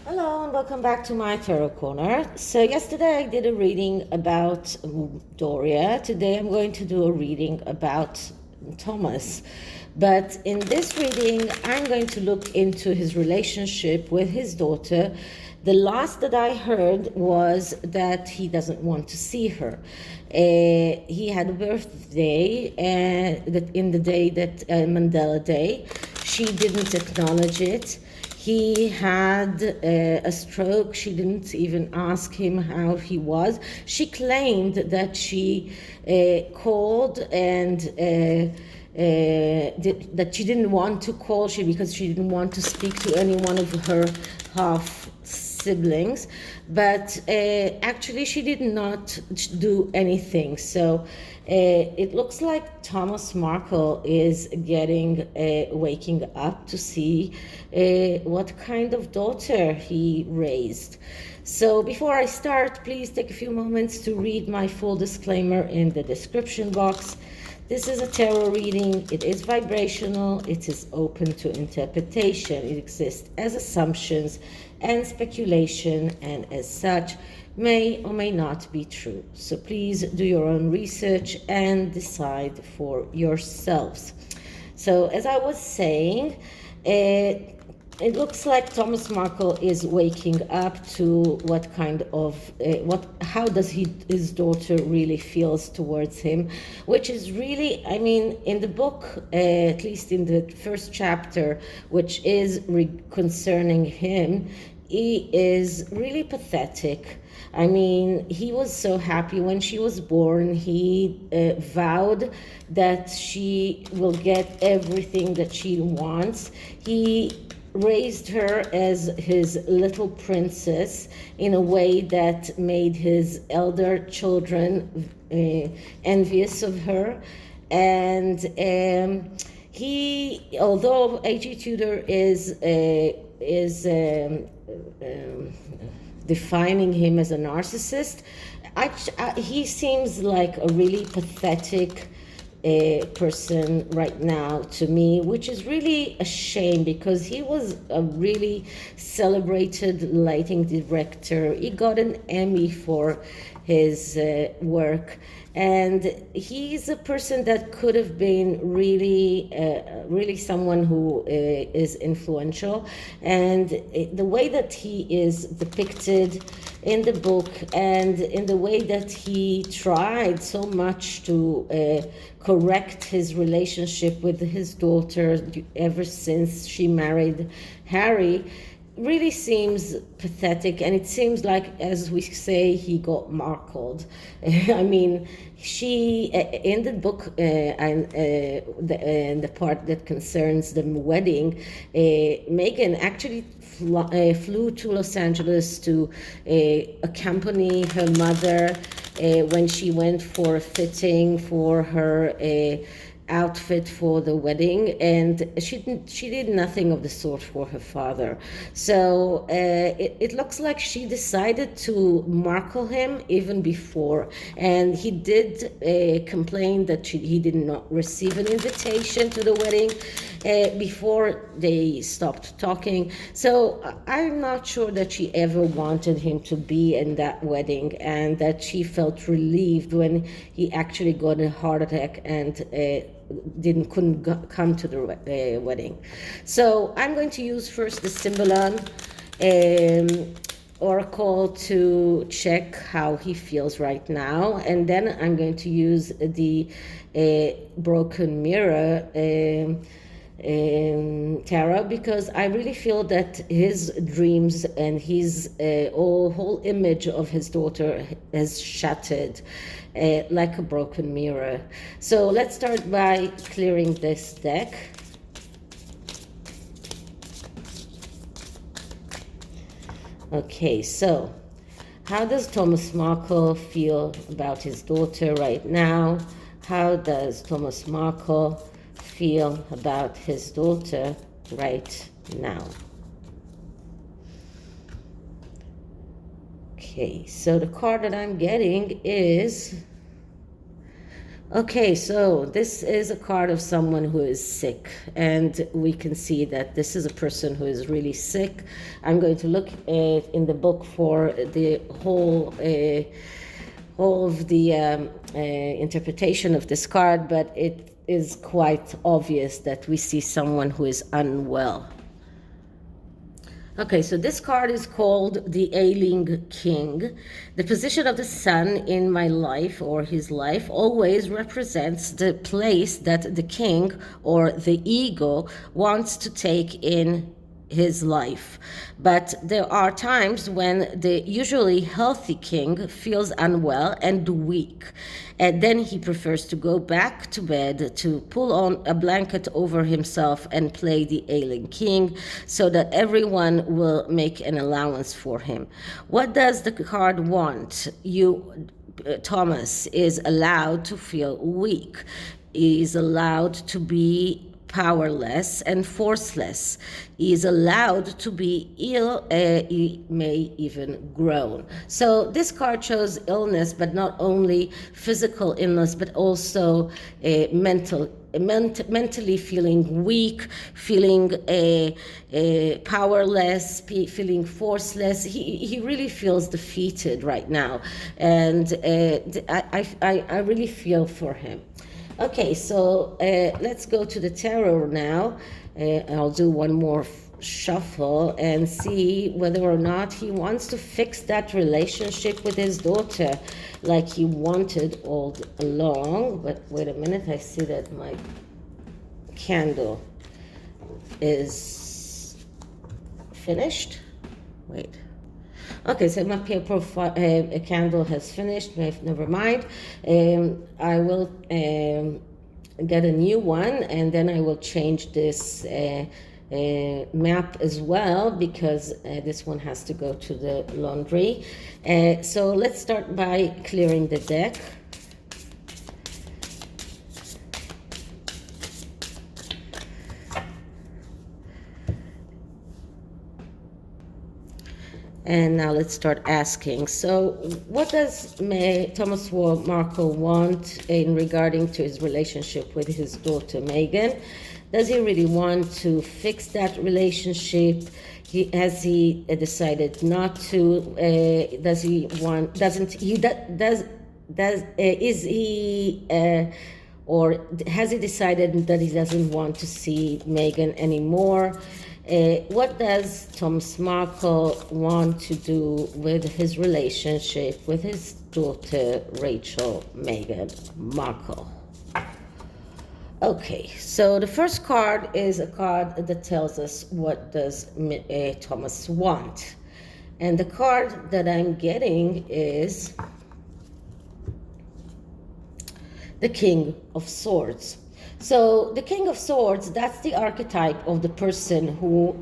Hello and welcome back to my Tarot Corner. So yesterday I did a reading about Doria. Today I'm going to do a reading about Thomas. But in this reading I'm going to look into his relationship with his daughter. The last that I heard was that he doesn't want to see her. He had a birthday in the day that Mandela Day. She didn't acknowledge it. He had a stroke. She didn't even ask him how he was. She claimed that she called and that she didn't want to call because she didn't want to speak to any one of her half siblings, but actually she did not do anything. So it looks like Thomas Markle is waking up to see what kind of daughter he raised. So before I start, please take a few moments to read my full disclaimer in the description box. This is a tarot reading. It is vibrational. It is open to interpretation. It exists as assumptions and speculation, and as such may or may not be true. So please do your own research and decide for yourselves. So as I was saying, it looks like Thomas Markle is waking up to what kind of how does his daughter really feels towards him, which is really, I mean, in the book, at least in the first chapter, which is concerning him, he is really pathetic. I mean, he was so happy when she was born. He vowed that she will get everything that she wants. He raised her as his little princess in a way that made his elder children envious of her. And he, although A.G. Tudor is defining him as a narcissist, he seems like a really pathetic person right now to me, which is really a shame because he was a really celebrated lighting director. He got an Emmy for his work, and he's a person that could have been really someone who is influential. And the way that he is depicted in the book and in the way that he tried so much to correct his relationship with his daughter ever since she married Harry really seems pathetic, and it seems like, as we say, he got markled. I mean, she in the book and the part that concerns the wedding, Meghan actually flew to Los Angeles to accompany her mother when she went for a fitting for her outfit for the wedding, and she did nothing of the sort for her father. So it looks like she decided to markle him even before, and he did complain that he did not receive an invitation to the wedding before they stopped talking. So I'm not sure that she ever wanted him to be in that wedding, and that she felt relieved when he actually got a heart attack and couldn't come to the wedding. So I'm going to use first the SYMBOLON oracle to check how he feels right now, and then I'm going to use the broken mirror tarot, because I really feel that his dreams and his whole image of his daughter has shattered like a broken mirror. So let's start by clearing this deck. Okay, so how does Thomas Markle feel about his daughter right now? How does Thomas Markle feel about his daughter right now? Okay, so the card that I'm getting is Okay, so this is a card of someone who is sick, and we can see that this is a person who is really sick. I'm going to look in the book for the whole of the interpretation of this card, but it is quite obvious that we see someone who is unwell. Okay, so this card is called the Ailing King. The position of the sun in my life or his life always represents the place that the king or the ego wants to take in his life. But there are times when the usually healthy king feels unwell and weak, and then he prefers to go back to bed, to pull on a blanket over himself and play the ailing king, so that everyone will make an allowance for him. What does the card want? Thomas is allowed to feel weak. He is allowed to be powerless and forceless. He is allowed to be ill, he may even groan. So this card shows illness, but not only physical illness, but also mentally feeling weak, feeling powerless, feeling forceless. He really feels defeated right now, and I really feel for him. Okay, so let's go to the tarot now. I'll do one more shuffle and see whether or not he wants to fix that relationship with his daughter like he wanted all along. But wait a minute, I see that my candle is finished. Wait. Okay, so my peer profile a candle has finished. Never mind. I will get a new one, and then I will change this map as well, because this one has to go to the laundry. So let's start by clearing the deck. And now let's start asking. So what does Thomas Markle want in regarding to his relationship with his daughter Meghan? Does he really want to fix that relationship? Has he decided not to? Does he want? Doesn't he? Is he? Or has he decided that he doesn't want to see Meghan anymore? What does Thomas Markle want to do with his relationship with his daughter Rachel Meghan Markle? Okay, so the first card is a card that tells us what does Thomas want. And the card that I'm getting is the King of Swords. So the King of Swords, that's the archetype of the person who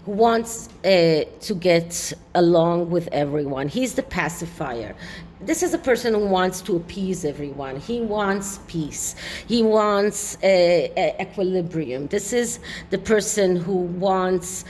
wants to get along with everyone. He's the pacifier. This is a person who wants to appease everyone. He wants peace. He wants equilibrium. This is the person who wants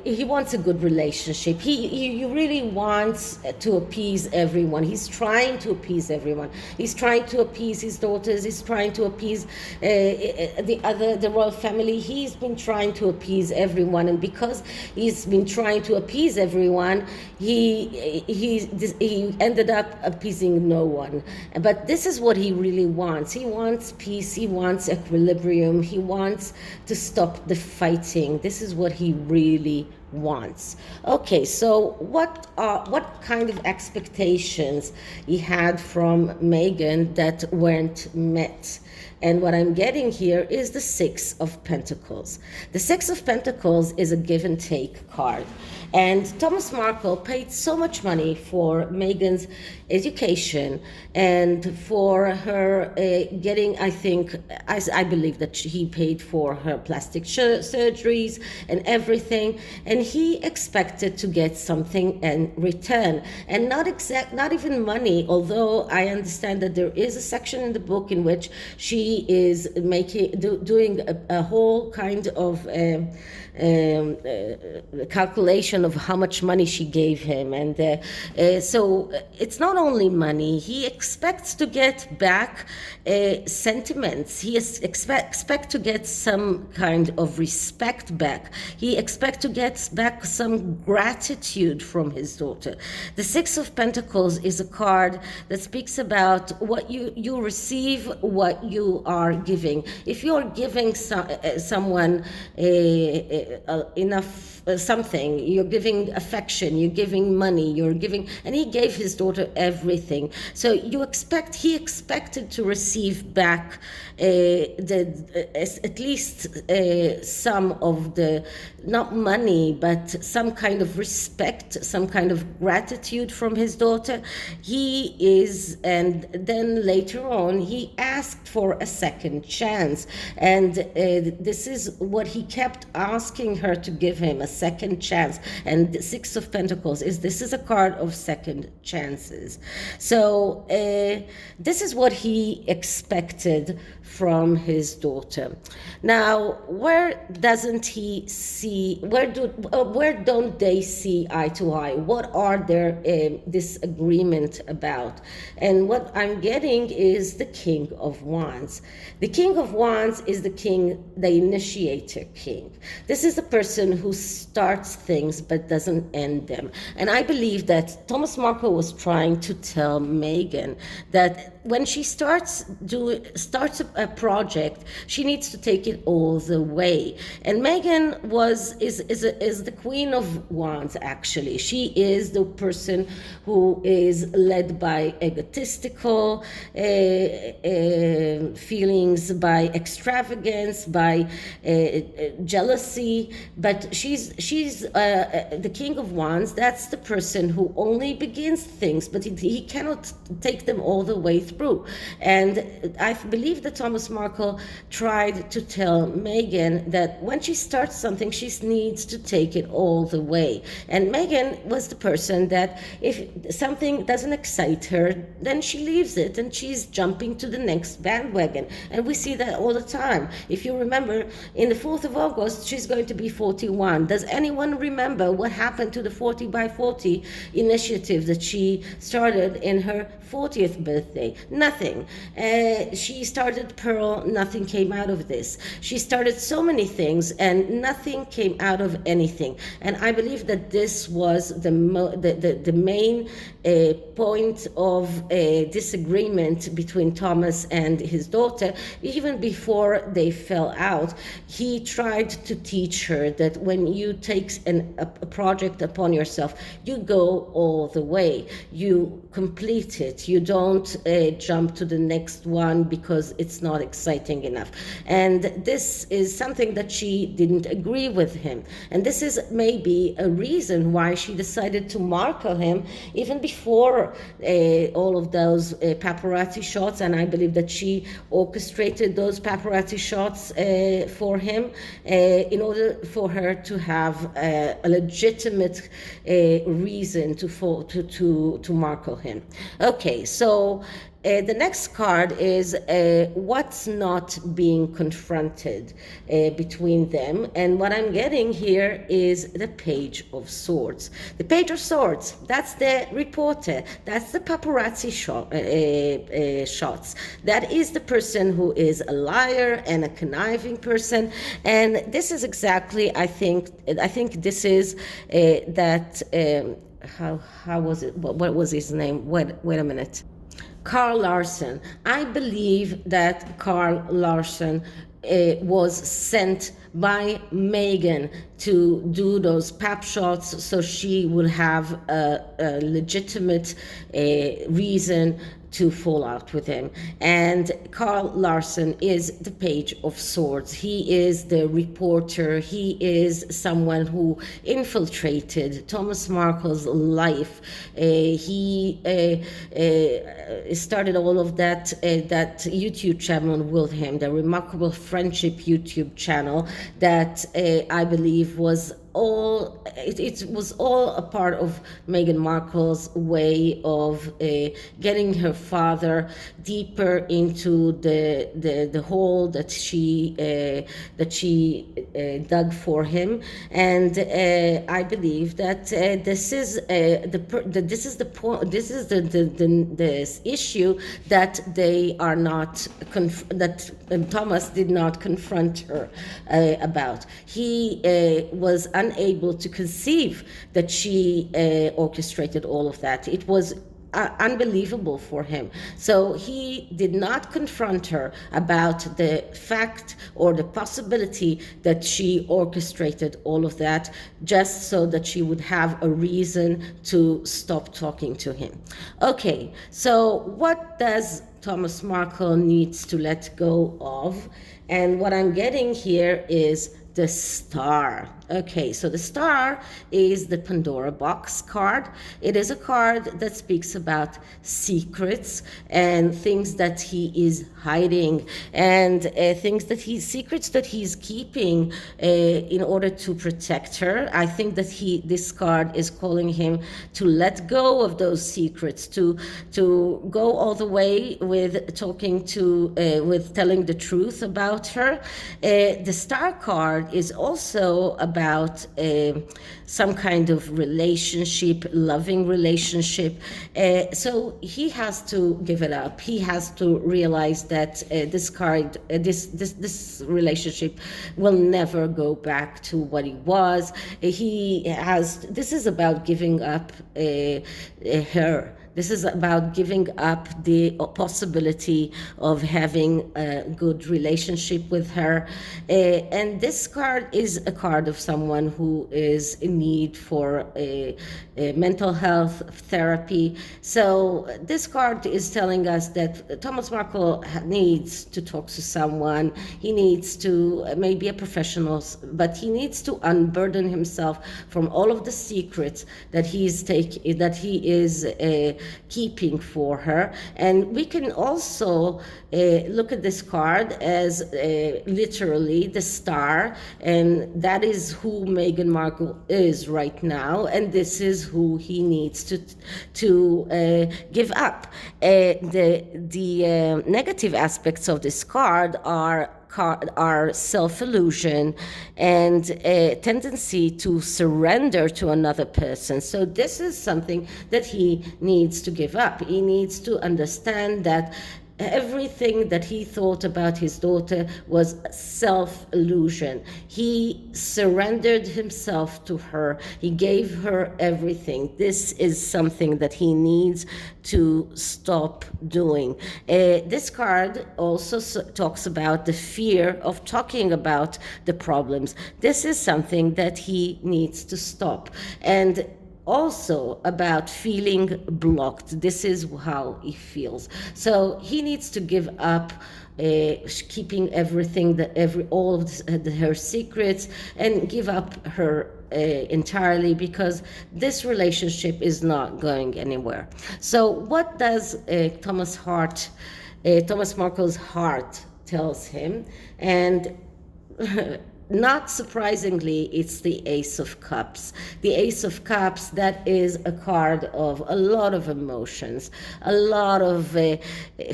he wants a good relationship. He really wants to appease everyone. He's trying to appease everyone. He's trying to appease his daughters. He's trying to appease the royal family. He's been trying to appease everyone, and because he's been trying to appease everyone, he ended up appeasing no one. But this is what he really wants. He wants peace. He wants equilibrium. He wants to stop the fighting. This is what he really wants. Okay, so what kind of expectations he had from Meghan that weren't met? And what I'm getting here is the Six of Pentacles. The Six of Pentacles is a give and take card. And Thomas Markle paid so much money for Meghan's education and for her getting, I believe that he paid for her plastic surgeries and everything. And he expected to get something in return, and not even money, although I understand that there is a section in the book in which she is doing a whole kind of calculation of how much money she gave him. And so it's not only money. He expects to get back sentiments. He expects to get some kind of respect back. He expects to get back some gratitude from his daughter. The Six of Pentacles is a card that speaks about what you receive, what you are giving. If you're giving someone enough something, you're giving affection, you're giving money, you're giving, and he gave his daughter everything. So he expected to receive back at least some of the, not money, but some kind of respect, some kind of gratitude from his daughter. And then later on, he asked for a second chance. And this is what he kept asking her to give him, a second chance. And the Six of Pentacles this is a card of second chances. So this is what he expected from his daughter. Now, where don't they see eye to eye? What are their disagreement about? And what I'm getting is the King of Wands. The King of Wands is the initiator king. This is the person who starts things but doesn't end them. And I believe that Thomas Markle was trying to tell Meghan that when she starts a project, she needs to take it all the way. And Meghan is the Queen of Wands. Actually, she is the person who is led by egotistical feelings, by extravagance, by jealousy. But she's the King of Wands. That's the person who only begins things, but he cannot take them all the way through. And I believe that Thomas Markle tried to tell Meghan that when she starts something, she needs to take it all the way. And Meghan was the person that if something doesn't excite her, then she leaves it and she's jumping to the next bandwagon. And we see that all the time. If you remember, in the 4th of August, she's going to be 41. Does anyone remember what happened to the 40 by 40 initiative that she started in her 40th birthday? Nothing. She started Pearl, nothing came out of this. She started so many things and nothing came out of anything. And I believe that this was the main point of disagreement between Thomas and his daughter. Even before they fell out, he tried to teach her that when you take a project upon yourself, you go all the way. You complete it. You don't jump to the next one because it's not exciting enough. And this is something that she didn't agree with him. And this is maybe a reason why she decided to markle him even before all of those paparazzi shots. And I believe that she orchestrated those paparazzi shots for him in order for her to have a legitimate reason to markle him. Okay, so the next card is what's not being confronted between them. And what I'm getting here is the Page of Swords. The Page of Swords, that's the reporter. That's the paparazzi shots. That is the person who is a liar and a conniving person. And this is exactly, I think this is that, how was it? What was his name? Wait a minute. Carl Larson. I believe that Carl Larson was sent by Meghan to do those pap shots so she will have a legitimate reason to fall out with him. And Carl Larson is the Page of Swords. He is the reporter. He is someone who infiltrated Thomas Markle's life. He started all of that YouTube channel with him, the Remarkable Friendship YouTube channel that I believe was it was all a part of Meghan Markle's way of getting her father deeper into the hole that she dug for him. And I believe that this is the issue that they are not that Thomas did not confront her about. He was unable to conceive that she orchestrated all of that. It was unbelievable for him. So he did not confront her about the fact or the possibility that she orchestrated all of that, just so that she would have a reason to stop talking to him. Okay, so what does Thomas Markle needs to let go of? And what I'm getting here is the Star. Okay, so the Star is the Pandora box card. It is a card that speaks about secrets and things that he is hiding, and secrets that he's keeping in order to protect her. I think that this card is calling him to let go of those secrets, to go all the way with talking to with telling the truth about her. The Star card is also about some kind of relationship, loving relationship. So he has to give it up. He has to realize that this relationship will never go back to what it was. This is about giving up her. This is about giving up the possibility of having a good relationship with her. And this card is a card of someone who is in need for a mental health therapy. So this card is telling us that Thomas Markle needs to talk to someone. He needs to, maybe a professional, but he needs to unburden himself from all of the secrets that he is keeping for her. And we can also look at this card as literally the Star, and that is who Meghan Markle is right now, and this is who he needs to give up. The negative aspects of this card are self-illusion and a tendency to surrender to another person. So this is something that he needs to give up. He needs to understand that everything that he thought about his daughter was self-illusion. He surrendered himself to her. He gave her everything. This is something that he needs to stop doing. This card also talks about the fear of talking about the problems. This is something that he needs to stop. And also about feeling blocked. This is how he feels. So he needs to give up keeping everything, all of her secrets, and give up her entirely, because this relationship is not going anywhere. So what does Thomas Markle's heart tells him? And not surprisingly, it's the Ace of Cups. The Ace of Cups, that is a card of a lot of emotions, a lot of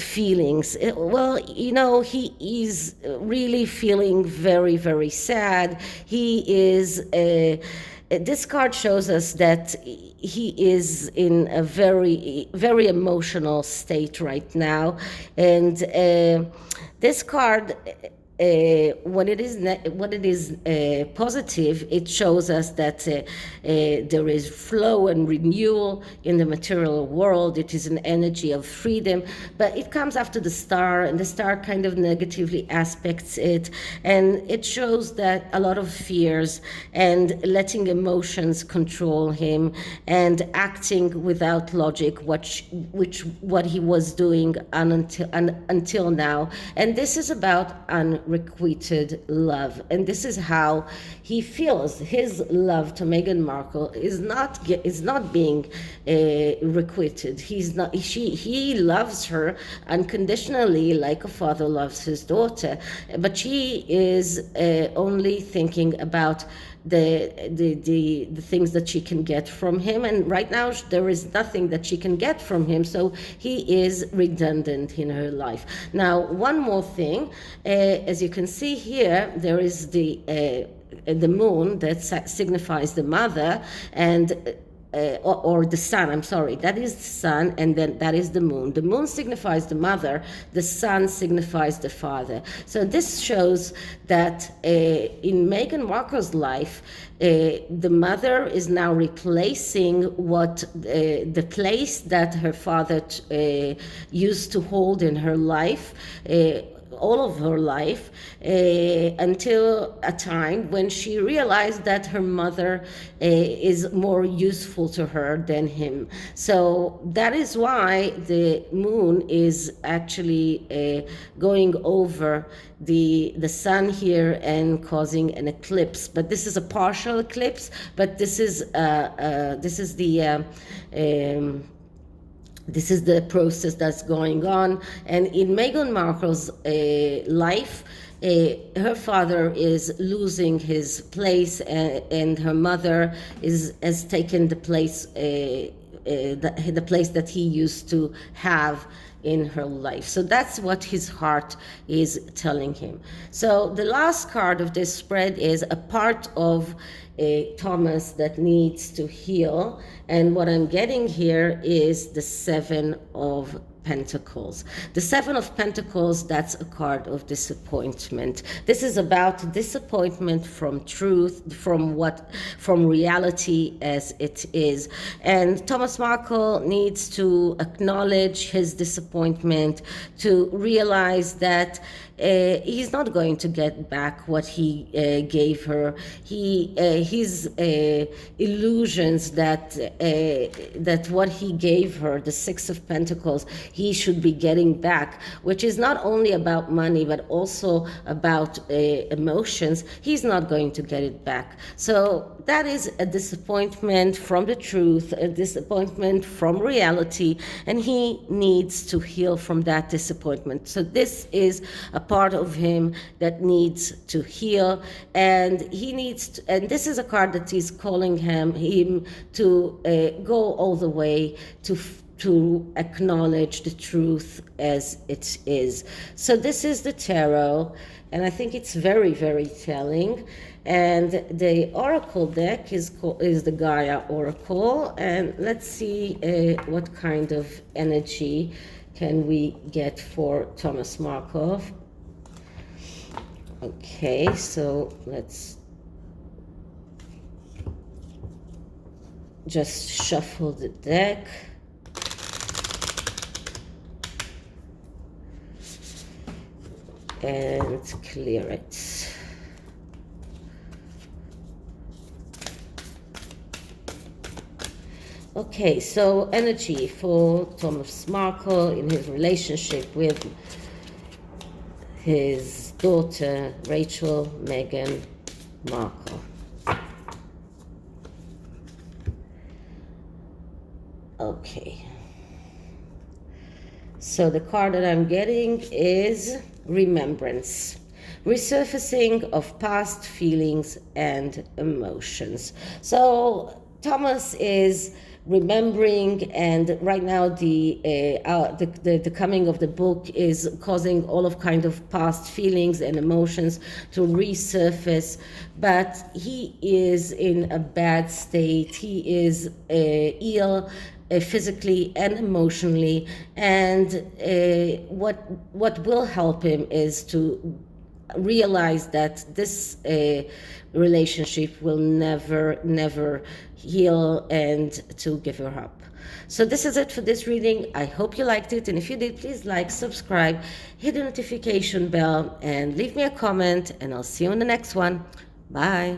feelings. Well, he is really feeling very, very sad. This card shows us that he is in a very, very emotional state right now. And this card, when it is positive, it shows us that there is flow and renewal in the material world. It is an energy of freedom, but it comes after the Star, and the Star kind of negatively aspects it, and it shows that a lot of fears and letting emotions control him and acting without logic, what he was doing until now. And this is about unrequited love, and this is how he feels. His love to Meghan Markle is not being requited. He loves her unconditionally, like a father loves his daughter, but she is only thinking about the things that she can get from him, and right now there is nothing that she can get from him, so he is redundant in her life. Now, one more thing, as you can see here, there is the moon that signifies the mother, and or the sun, I'm sorry, that is the sun, and then that is the moon. The moon signifies the mother, the sun signifies the father. So this shows that in Meghan Markle's life, the mother is now replacing what the place that her father used to hold in her life, all of her life, until a time when she realized that her mother is more useful to her than him. So that is why the moon is actually going over the sun here and causing an eclipse. But this is a partial eclipse, but this is the process that's going on. And in Meghan Markle's life, her father is losing his place, and her mother has taken the place, the place that he used to have in her life. So that's what his heart is telling him. So the last card of this spread is a part of Thomas that needs to heal, and what I'm getting here is the Seven of Pentacles. The Seven of Pentacles, that's a card of disappointment. This is about disappointment from truth, from reality as it is. And Thomas Markle needs to acknowledge his disappointment, to realize that he's not going to get back what he gave her. His illusions that what he gave her, the Six of Pentacles, he should be getting back, which is not only about money but also about emotions. He's not going to get it back. So that is a disappointment from the truth, a disappointment from reality, and he needs to heal from that disappointment. So this is a part of him that needs to heal, and and this is a card that is calling him to go all the way to acknowledge the truth as it is. So this is the tarot, and I think it's very, very telling. And the oracle deck is the Gaia Oracle, and let's see what kind of energy can we get for Thomas Markle. Okay, so let's just shuffle the deck. And clear it. Okay, so energy for Thomas Markle in his relationship with his daughter, Rachel Meghan Markle. Okay. So the card that I'm getting is remembrance, resurfacing of past feelings and emotions. So Thomas is remembering, and right now the coming of the book is causing all of kind of past feelings and emotions to resurface, but he is in a bad state. He is ill physically and emotionally, and what will help him is to realize that this relationship will never heal, and to give her up. So this is it for this reading. I hope you liked it, and if you did, please like, subscribe, hit the notification bell, and leave me a comment, and I'll see you in the next one. Bye.